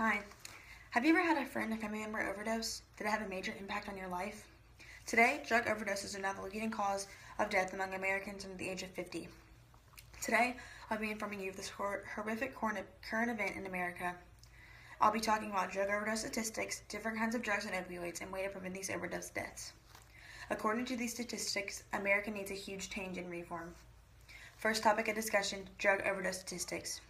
Hi. Have you ever had a friend or family member overdose? Did it have a major impact on your life? Today, drug overdoses are now the leading cause of death among Americans under the age of 50. Today, I'll be informing you of this horrific current event in America. I'll be talking about drug overdose statistics, different kinds of drugs and opioids, and way to prevent these overdose deaths. According to these statistics, America needs a huge change in reform. First topic of discussion, drug overdose statistics.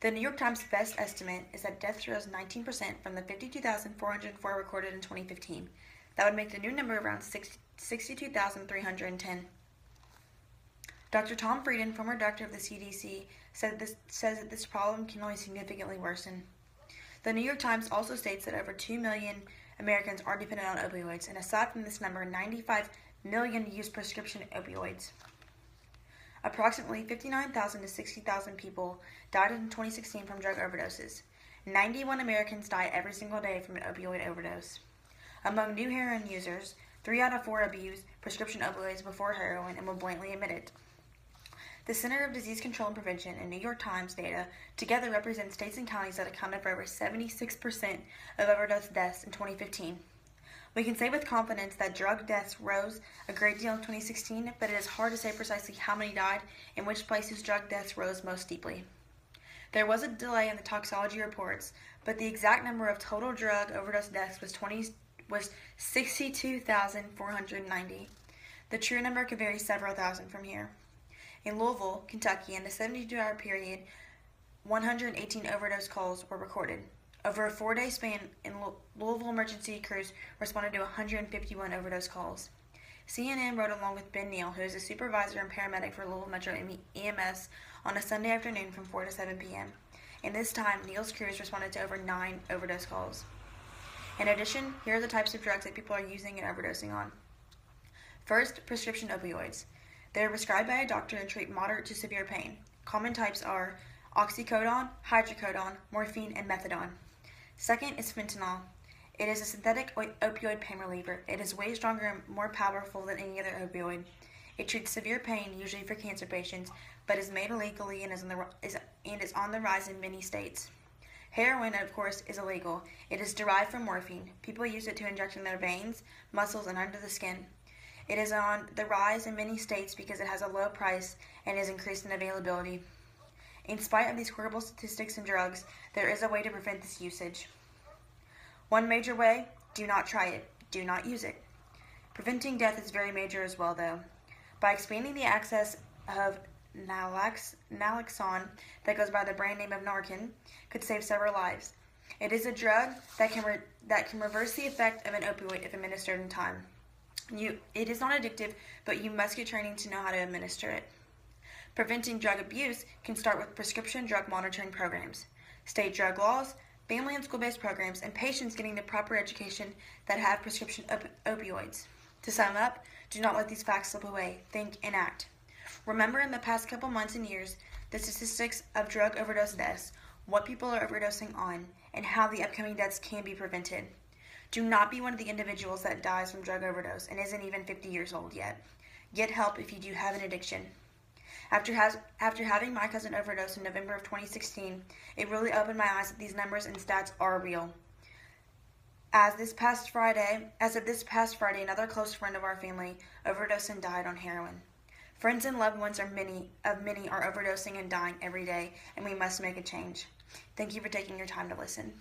The New York Times' best estimate is that deaths rose 19% from the 52,404 recorded in 2015. That would make the new number around 62,310. Dr. Tom Frieden, former director of the CDC, says that this problem can only significantly worsen. The New York Times also states that over 2 million Americans are dependent on opioids, and aside from this number, 95 million use prescription opioids. Approximately 59,000 to 60,000 people died in 2016 from drug overdoses. 91 Americans die every single day from an opioid overdose. Among new heroin users, 3 out of 4 abused prescription opioids before heroin and will blatantly admit it. The Center of Disease Control and Prevention and New York Times data together represent states and counties that accounted for over 76% of overdose deaths in 2015. We can say with confidence that drug deaths rose a great deal in 2016, but it is hard to say precisely how many died and which places drug deaths rose most steeply. There was a delay in the toxicology reports, but the exact number of total drug overdose deaths was 62,490. The true number could vary several thousand from here. In Louisville, Kentucky, in the 72-hour period, 118 overdose calls were recorded. Over a 4-day span, Louisville emergency crews responded to 151 overdose calls. CNN wrote along with Ben Neal, who is a supervisor and paramedic for Louisville Metro EMS, on a Sunday afternoon from 4 to 7 p.m. In this time, Neal's crews responded to over 9 overdose calls. In addition, here are the types of drugs that people are using and overdosing on. First, prescription opioids. They are prescribed by a doctor and treat moderate to severe pain. Common types are oxycodone, hydrocodone, morphine, and methadone. Second is fentanyl. It is a synthetic opioid pain reliever. It is way stronger and more powerful than any other opioid. It treats severe pain, usually for cancer patients, but is made illegally and is on the rise in many states. Heroin, of course, is illegal. It is derived from morphine. People use it to inject in their veins, muscles, and under the skin. It is on the rise in many states because it has a low price and is increased in availability. In spite of these horrible statistics in drugs, there is a way to prevent this usage. One major way, do not try it. Do not use it. Preventing death is very major as well, though. By expanding the access of naloxone, that goes by the brand name of Narcan, could save several lives. It is a drug that can reverse the effect of an opioid if administered in time. It is not addictive, but you must get training to know how to administer it. Preventing drug abuse can start with prescription drug monitoring programs, state drug laws, family and school-based programs, and patients getting the proper education that have prescription opioids. To sum up, do not let these facts slip away. Think and act. Remember in the past couple months and years, the statistics of drug overdose deaths, what people are overdosing on, and how the upcoming deaths can be prevented. Do not be one of the individuals that dies from drug overdose and isn't even 50 years old yet. Get help if you do have an addiction. After having my cousin overdose in November of 2016, it really opened my eyes that these numbers and stats are real. As of this past Friday, another close friend of our family overdosed and died on heroin. Friends and loved ones of many are overdosing and dying every day, and we must make a change. Thank you for taking your time to listen.